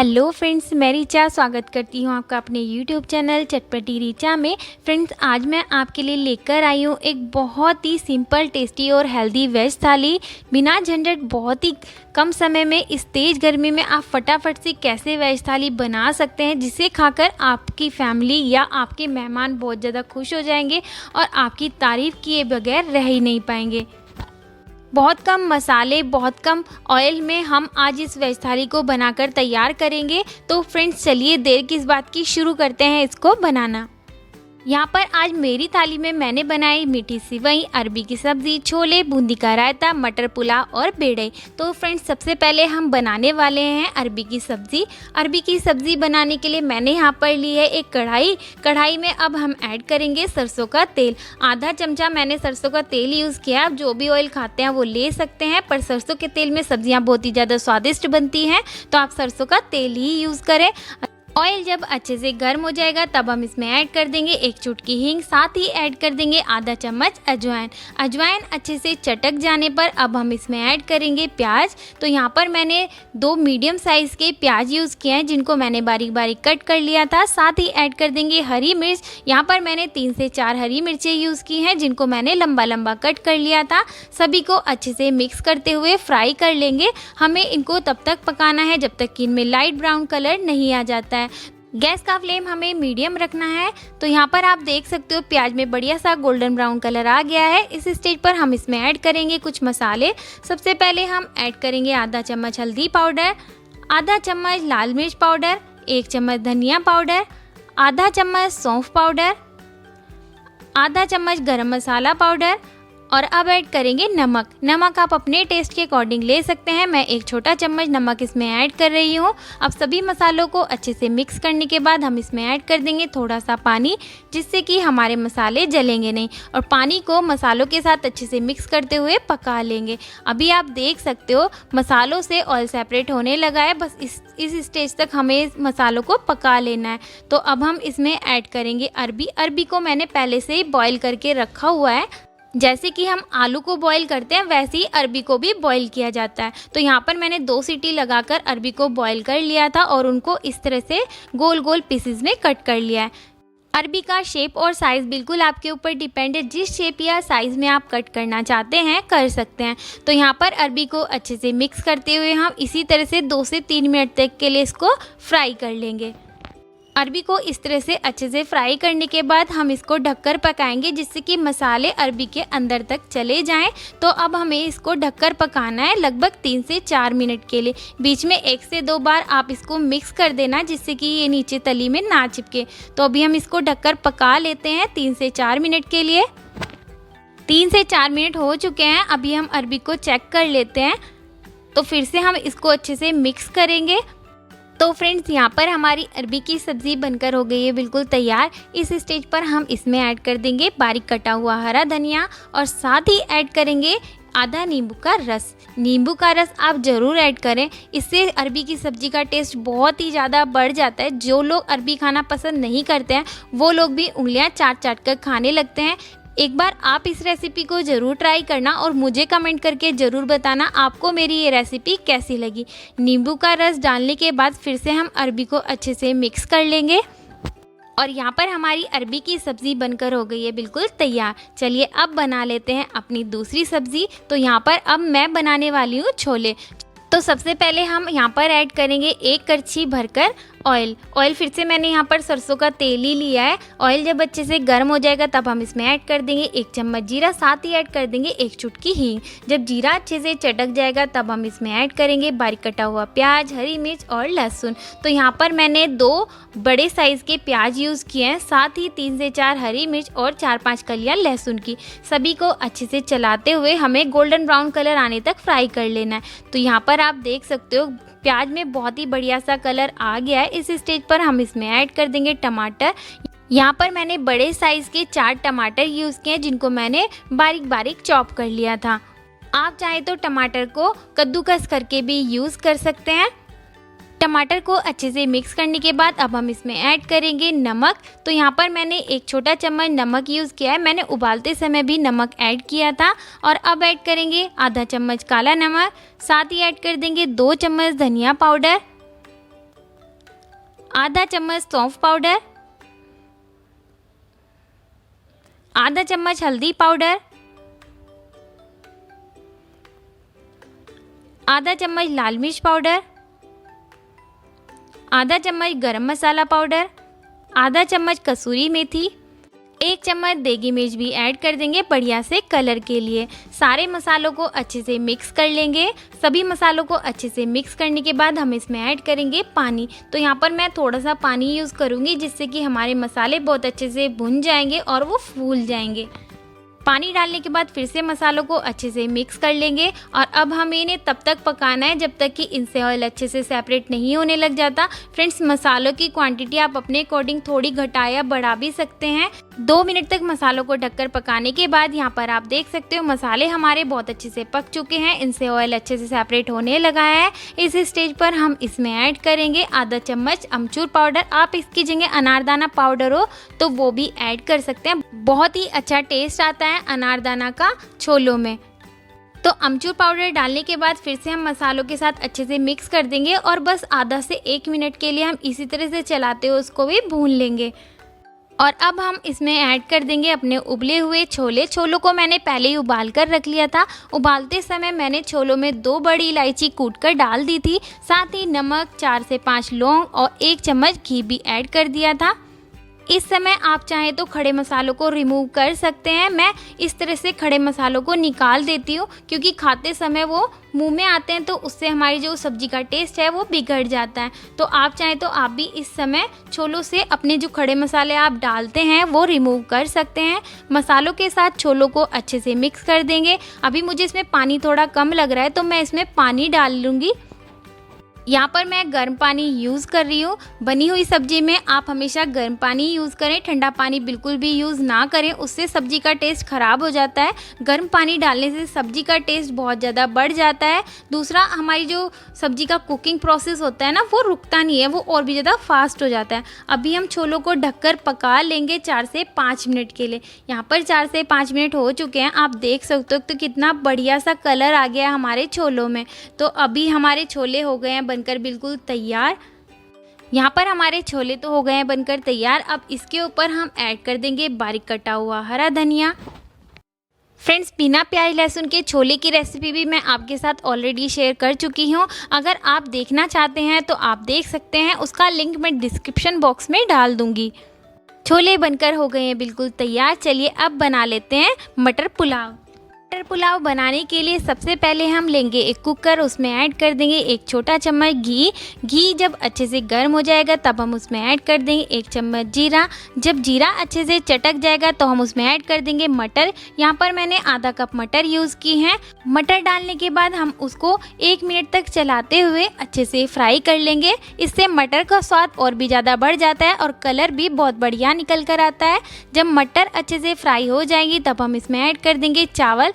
Hello friends, मैं रीचा स्वागत करती हूँ आपका अपने यूट्यूब चैनल चटपटी रीचा में। फ्रेंड्स, आज मैं आपके लिए लेकर आई हूँ एक बहुत ही सिंपल, टेस्टी और हेल्दी वेज थाली। बिना झंझट, बहुत ही कम समय में इस तेज़ गर्मी में आप फटाफट से कैसे वेज थाली बना सकते हैं, जिसे खाकर आपकी फैमिली या आपके मेहमान बहुत ज़्यादा खुश हो जाएंगे और आपकी तारीफ़ किए बगैर रह ही नहीं पाएंगे। बहुत कम मसाले, बहुत कम ऑयल में हम आज इस वेज थाली को बनाकर तैयार करेंगे। तो फ्रेंड्स, चलिए देर किस बात की, शुरू करते हैं इसको बनाना। यहाँ पर आज मेरी थाली में मैंने बनाई मीठी सिवई, अरबी की सब्ज़ी, छोले, बूंदी का रायता, मटर पुलाव और बेड़े। तो फ्रेंड्स, सबसे पहले हम बनाने वाले हैं अरबी की सब्ज़ी। अरबी की सब्ज़ी बनाने के लिए मैंने यहाँ पर ली है एक कढ़ाई में अब हम ऐड करेंगे सरसों का तेल। आधा चमचा मैंने सरसों का तेल यूज़ किया। आप जो भी ऑयल खाते हैं वो ले सकते हैं, पर सरसों के तेल में सब्जियाँ बहुत ही ज़्यादा स्वादिष्ट बनती हैं, तो आप सरसों का तेल ही यूज़ करें। ऑयल जब अच्छे से गर्म हो जाएगा तब हम इसमें ऐड कर देंगे एक चुटकी हींग, साथ ही ऐड कर देंगे आधा चम्मच अजवाइन अच्छे से चटक जाने पर अब हम इसमें ऐड करेंगे प्याज। तो यहाँ पर मैंने 2 मीडियम साइज़ के प्याज यूज़ किए हैं, जिनको मैंने बारीक बारीक कट कर लिया था। साथ ही ऐड कर देंगे हरी मिर्च। यहाँ पर मैंने 3 से 4 हरी मिर्चें यूज़ की हैं, जिनको मैंने लंबा लंबा कट कर लिया था। सभी को अच्छे से मिक्स करते हुए फ्राई कर लेंगे। हमें इनको तब तक पकाना है जब तक कि इनमें लाइट ब्राउन कलर नहीं आ जाता है। गैस का फ्लेम हमें मीडियम रखना है। तो यहाँ पर आप देख सकते हो प्याज में बढ़िया सा गोल्डन ब्राउन कलर आ गया है। इस स्टेज पर हम इसमें ऐड करेंगे कुछ मसाले। सबसे पहले हम ऐड करेंगे आधा चम्मच हल्दी पाउडर, आधा चम्मच लाल मिर्च पाउडर, 1 चम्मच धनिया पाउडर, आधा चम्मच सौंफ पाउडर, आधा चम्मच गरम मसाला पाउडर और अब ऐड करेंगे नमक आप अपने टेस्ट के अकॉर्डिंग ले सकते हैं। मैं 1 छोटा चम्मच नमक इसमें ऐड कर रही हूँ। अब सभी मसालों को अच्छे से मिक्स करने के बाद हम इसमें ऐड कर देंगे थोड़ा सा पानी, जिससे कि हमारे मसाले जलेंगे नहीं, और पानी को मसालों के साथ अच्छे से मिक्स करते हुए पका लेंगे। अभी आप देख सकते हो मसालों से ऑयल सेपरेट होने लगा है। बस इस स्टेज तक हमें मसालों को पका लेना है। तो अब हम इसमें ऐड करेंगे अरबी को मैंने पहले से ही बॉईल करके रखा हुआ है। जैसे कि हम आलू को बॉईल करते हैं वैसे ही अरबी को भी बॉईल किया जाता है। तो यहाँ पर मैंने 2 सीटी लगाकर अरबी को बॉईल कर लिया था और उनको इस तरह से गोल गोल पीसेस में कट कर लिया है। अरबी का शेप और साइज़ बिल्कुल आपके ऊपर डिपेंड है, जिस शेप या साइज़ में आप कट करना चाहते हैं कर सकते हैं। तो यहाँ पर अरबी को अच्छे से मिक्स करते हुए हम इसी तरह से 2 से 3 मिनट तक के लिए इसको फ्राई कर लेंगे। अरबी को इस तरह से अच्छे से फ्राई करने के बाद हम इसको ढककर पकाएंगे, जिससे कि मसाले अरबी के अंदर तक चले जाएं। तो अब हमें इसको ढककर पकाना है लगभग 3 से 4 मिनट के लिए। बीच में 1 से 2 बार आप इसको मिक्स कर देना, जिससे कि ये नीचे तली में ना चिपके। तो अभी हम इसको ढककर पका लेते हैं 3 से 4 मिनट के लिए। 3 से 4 मिनट हो चुके हैं। अभी हम अरबी को चेक कर लेते हैं। तो फिर से हम इसको अच्छे से मिक्स करेंगे। तो फ्रेंड्स, यहाँ पर हमारी अरबी की सब्ज़ी बनकर हो गई है बिल्कुल तैयार। इस स्टेज पर हम इसमें ऐड कर देंगे बारीक कटा हुआ हरा धनिया और साथ ही ऐड करेंगे आधा नींबू का रस। नींबू का रस आप ज़रूर ऐड करें, इससे अरबी की सब्ज़ी का टेस्ट बहुत ही ज़्यादा बढ़ जाता है। जो लोग अरबी खाना पसंद नहीं करते हैं वो लोग भी उंगलियां चाट चाट कर खाने लगते हैं। एक बार आप इस रेसिपी को ज़रूर ट्राई करना और मुझे कमेंट करके ज़रूर बताना आपको मेरी ये रेसिपी कैसी लगी। नींबू का रस डालने के बाद फिर से हम अरबी को अच्छे से मिक्स कर लेंगे और यहाँ पर हमारी अरबी की सब्ज़ी बनकर हो गई है बिल्कुल तैयार। चलिए अब बना लेते हैं अपनी दूसरी सब्ज़ी। तो यहाँ पर अब मैं बनाने वाली हूँ छोले। तो सबसे पहले हम यहाँ पर ऐड करेंगे 1 करछी भरकर ऑयल फिर से मैंने यहाँ पर सरसों का तेल ही लिया है। ऑयल जब अच्छे से गर्म हो जाएगा तब हम इसमें ऐड कर देंगे 1 चम्मच जीरा, साथ ही ऐड कर देंगे 1 चुटकी हींग। जब जीरा अच्छे से चटक जाएगा तब हम इसमें ऐड करेंगे बारीक कटा हुआ प्याज, हरी मिर्च और लहसुन। तो यहाँ पर मैंने 2 बड़े साइज़ के प्याज यूज़ किए हैं, साथ ही 3 से 4 हरी मिर्च और 4-5 कलियाँ लहसुन की। सभी को अच्छे से चलाते हुए हमें गोल्डन ब्राउन कलर आने तक फ्राई कर लेना है। तो यहाँ पर आप देख सकते हो प्याज में बहुत ही बढ़िया सा कलर आ गया है। इस स्टेज पर हम इसमें ऐड कर देंगे टमाटर। यहाँ पर मैंने बड़े साइज़ के 4 टमाटर यूज़ किए हैं, जिनको मैंने बारीक बारीक चॉप कर लिया था। आप चाहे तो टमाटर को कद्दूकस करके भी यूज़ कर सकते हैं। टमाटर को अच्छे से मिक्स करने के बाद अब हम इसमें ऐड करेंगे नमक। तो यहाँ पर मैंने 1 छोटा चम्मच नमक यूज़ किया है। मैंने उबालते समय भी नमक ऐड किया था। और अब ऐड करेंगे आधा चम्मच काला नमक, साथ ही ऐड कर देंगे 2 चम्मच धनिया पाउडर, आधा चम्मच सौंफ पाउडर, आधा चम्मच हल्दी पाउडर, आधा चम्मच लाल मिर्च पाउडर, आधा चम्मच गरम मसाला पाउडर, आधा चम्मच कसूरी मेथी, 1 चम्मच देगी मिर्च भी ऐड कर देंगे बढ़िया से कलर के लिए। सारे मसालों को अच्छे से मिक्स कर लेंगे। सभी मसालों को अच्छे से मिक्स करने के बाद हम इसमें ऐड करेंगे पानी। तो यहाँ पर मैं थोड़ा सा पानी यूज़ करूँगी जिससे कि हमारे मसाले बहुत अच्छे से भुन जाएंगे और वो फूल जाएंगे। पानी डालने के बाद फिर से मसालों को अच्छे से मिक्स कर लेंगे और अब हमें इन्हें तब तक पकाना है जब तक कि इनसे ऑयल अच्छे से सेपरेट नहीं होने लग जाता। फ्रेंड्स, मसालों की क्वांटिटी आप अपने अकॉर्डिंग थोड़ी घटा या बढ़ा भी सकते हैं। 2 मिनट तक मसालों को ढककर पकाने के बाद यहाँ पर आप देख सकते हो मसाले हमारे बहुत अच्छे से पक चुके हैं, इनसे ऑयल अच्छे से सेपरेट होने लगा है। इस स्टेज पर हम इसमें ऐड करेंगे आधा चम्मच अमचूर पाउडर। आप इसकी जगह अनारदाना पाउडर हो तो वो भी ऐड कर सकते हैं। बहुत ही अच्छा टेस्ट आता है अनारदाना का छोलों में। तो अमचूर पाउडर डालने के बाद फिर से हम मसालों के साथ अच्छे से मिक्स कर देंगे और बस आधा से 1 मिनट के लिए हम इसी तरह से चलाते हुए उसको भी भून लेंगे। और अब हम इसमें ऐड कर देंगे अपने उबले हुए छोले। छोलों को मैंने पहले ही उबाल कर रख लिया था। उबालते समय मैंने छोलों में 2 बड़ी इलायची कूटकर डाल दी थी, साथ ही नमक, 4 से 5 लौंग और 1 चम्मच घी भी ऐड कर दिया था। इस समय आप चाहें तो खड़े मसालों को रिमूव कर सकते हैं। मैं इस तरह से खड़े मसालों को निकाल देती हूँ क्योंकि खाते समय वो मुंह में आते हैं तो उससे हमारी जो सब्जी का टेस्ट है वो बिगड़ जाता है। तो आप चाहें तो आप भी इस समय छोलों से अपने जो खड़े मसाले आप डालते हैं वो रिमूव कर सकते हैं। मसालों के साथ छोलों को अच्छे से मिक्स कर देंगे। अभी मुझे इसमें पानी थोड़ा कम लग रहा है तो मैं इसमें पानी डाल लूँगी। यहाँ पर मैं गर्म पानी यूज़ कर रही हूँ। बनी हुई सब्जी में आप हमेशा गर्म पानी यूज़ करें, ठंडा पानी बिल्कुल भी यूज़ ना करें, उससे सब्जी का टेस्ट ख़राब हो जाता है। गर्म पानी डालने से सब्जी का टेस्ट बहुत ज़्यादा बढ़ जाता है। दूसरा, हमारी जो सब्जी का कुकिंग प्रोसेस होता है ना वो रुकता नहीं है, वो और भी ज़्यादा फास्ट हो जाता है। अभी हम छोलों को ढककर पका लेंगे 4 से 5 मिनट के लिए। यहाँ पर 4 से 5 मिनट हो चुके हैं, आप देख सकते हो तो कितना बढ़िया सा कलर आ गया हमारे छोलों में। तो अभी हमारे छोले हो गए हैं बनकर बिल्कुल तैयार। यहाँ पर हमारे छोले तो हो गए हैं बनकर तैयार। अब इसके ऊपर हम ऐड कर देंगे बारीक कटा हुआ हरा धनिया। फ्रेंड्स, बिना प्याज लहसुन के छोले की रेसिपी भी मैं आपके साथ ऑलरेडी शेयर कर चुकी हूँ। अगर आप देखना चाहते हैं तो आप देख सकते हैं, उसका लिंक मैं डिस्क्रिप्शन बॉक्स में डाल दूँगी। छोले बनकर हो गए हैं बिल्कुल तैयार। चलिए अब बना लेते हैं मटर पुलाव। मटर पुलाव बनाने के लिए सबसे पहले हम लेंगे एक कुकर, उसमें ऐड कर देंगे 1 छोटा चम्मच घी। घी जब अच्छे से गर्म हो जाएगा तब हम उसमें ऐड कर देंगे 1 चम्मच जीरा। जब जीरा अच्छे से चटक जाएगा तो हम उसमें ऐड कर देंगे मटर। यहाँ पर मैंने आधा कप मटर यूज़ की हैं। मटर डालने के बाद हम उसको 1 मिनट तक चलाते हुए अच्छे से फ्राई कर लेंगे। इससे मटर का स्वाद और भी ज़्यादा बढ़ जाता है और कलर भी बहुत बढ़िया निकल कर आता है। जब मटर अच्छे से फ्राई हो जाएंगी तब हम इसमें ऐड कर देंगे चावल।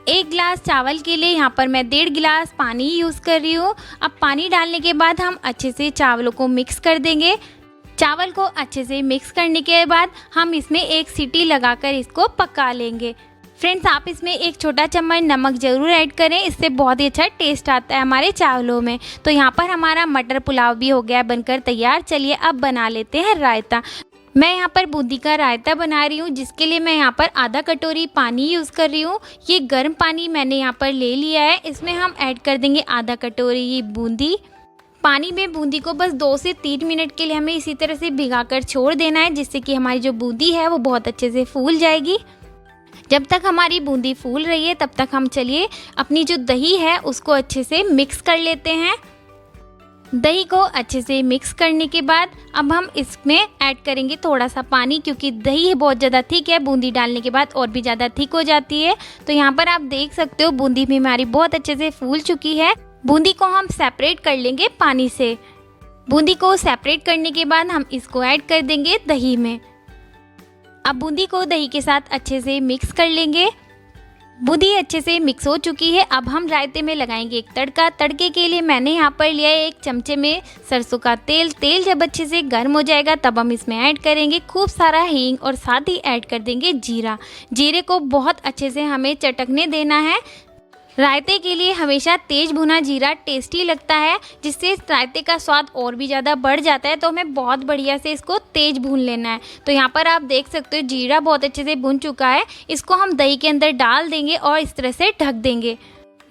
1 गिलास चावल के लिए यहाँ पर मैं 1.5 गिलास पानी यूज़ कर रही हूँ। अब पानी डालने के बाद हम अच्छे से चावलों को मिक्स कर देंगे। चावल को अच्छे से मिक्स करने के बाद हम इसमें 1 सीटी लगाकर इसको पका लेंगे। फ्रेंड्स, आप इसमें 1 छोटा चम्मच नमक ज़रूर ऐड करें, इससे बहुत ही अच्छा टेस्ट आता है हमारे चावलों में। तो यहाँ पर हमारा मटर पुलाव भी हो गया बनकर तैयार। चलिए अब बना लेते हैं रायता। मैं यहाँ पर बूंदी का रायता बना रही हूँ, जिसके लिए मैं यहाँ पर आधा कटोरी पानी यूज़ कर रही हूँ। ये गर्म पानी मैंने यहाँ पर ले लिया है। इसमें हम ऐड कर देंगे आधा कटोरी बूंदी। पानी में बूंदी को बस 2 से 3 मिनट के लिए हमें इसी तरह से भिगाकर छोड़ देना है, जिससे कि हमारी जो बूंदी है वो बहुत अच्छे से फूल जाएगी। जब तक हमारी बूंदी फूल रही है तब तक हम चलिए अपनी जो दही है उसको अच्छे से मिक्स कर लेते हैं। दही को अच्छे से मिक्स करने के बाद अब हम इसमें ऐड करेंगे थोड़ा सा पानी, क्योंकि दही बहुत ज़्यादा थिक है, बूंदी डालने के बाद और भी ज़्यादा थिक हो जाती है। तो यहाँ पर आप देख सकते हो बूंदी भी हमारी बहुत अच्छे से फूल चुकी है। बूंदी को हम सेपरेट कर लेंगे पानी से। बूंदी को सेपरेट करने के बाद हम इसको ऐड कर देंगे दही में। अब बूंदी को दही के साथ अच्छे से मिक्स कर लेंगे। बूंदी अच्छे से मिक्स हो चुकी है। अब हम रायते में लगाएंगे एक तड़का। तड़के के लिए मैंने यहाँ पर लिया है 1 चमचे में सरसों का तेल। तेल जब अच्छे से गर्म हो जाएगा तब हम इसमें ऐड करेंगे खूब सारा हींग और साथ ही ऐड कर देंगे जीरा। जीरे को बहुत अच्छे से हमें चटकने देना है। रायते के लिए हमेशा तेज भुना जीरा टेस्टी लगता है, जिससे इस रायते का स्वाद और भी ज़्यादा बढ़ जाता है। तो हमें बहुत बढ़िया से इसको तेज भून लेना है। तो यहाँ पर आप देख सकते हो जीरा बहुत अच्छे से भुन चुका है। इसको हम दही के अंदर डाल देंगे और इस तरह से ढक देंगे।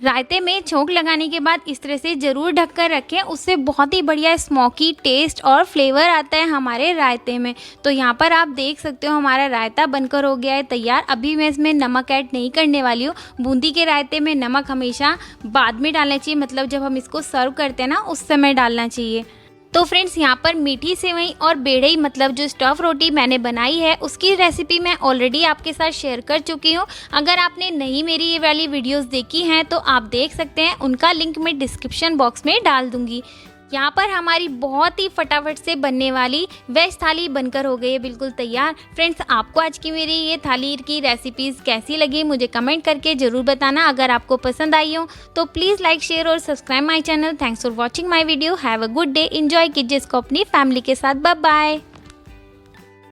रायते में छोंक लगाने के बाद इस तरह से ज़रूर ढककर रखें, उससे बहुत ही बढ़िया स्मोकी टेस्ट और फ्लेवर आता है हमारे रायते में। तो यहाँ पर आप देख सकते हो हमारा रायता बनकर हो गया है तैयार। अभी मैं इसमें नमक ऐड नहीं करने वाली हूँ। बूंदी के रायते में नमक हमेशा बाद में डालना चाहिए, मतलब जब हम इसको सर्व करते हैं ना उस समय डालना चाहिए। तो फ्रेंड्स यहाँ पर मीठी सेवई और बेड़ई मतलब जो स्टफ़ रोटी मैंने बनाई है उसकी रेसिपी मैं ऑलरेडी आपके साथ शेयर कर चुकी हूँ। अगर आपने नहीं मेरी ये वाली वीडियोस देखी हैं तो आप देख सकते हैं, उनका लिंक मैं डिस्क्रिप्शन बॉक्स में डाल दूँगी। यहाँ पर हमारी बहुत ही फटाफट से बनने वाली वेज थाली बनकर हो गई है बिल्कुल तैयार। फ्रेंड्स आपको आज की मेरी ये थाली की रेसिपीज़ कैसी लगी मुझे कमेंट करके ज़रूर बताना। अगर आपको पसंद आई हो तो प्लीज़ लाइक शेयर और subscribe my channel. Thanks for watching my video. Have a good day. Enjoy कीजिए इसको अपनी फैमिली के साथ। Bye bye.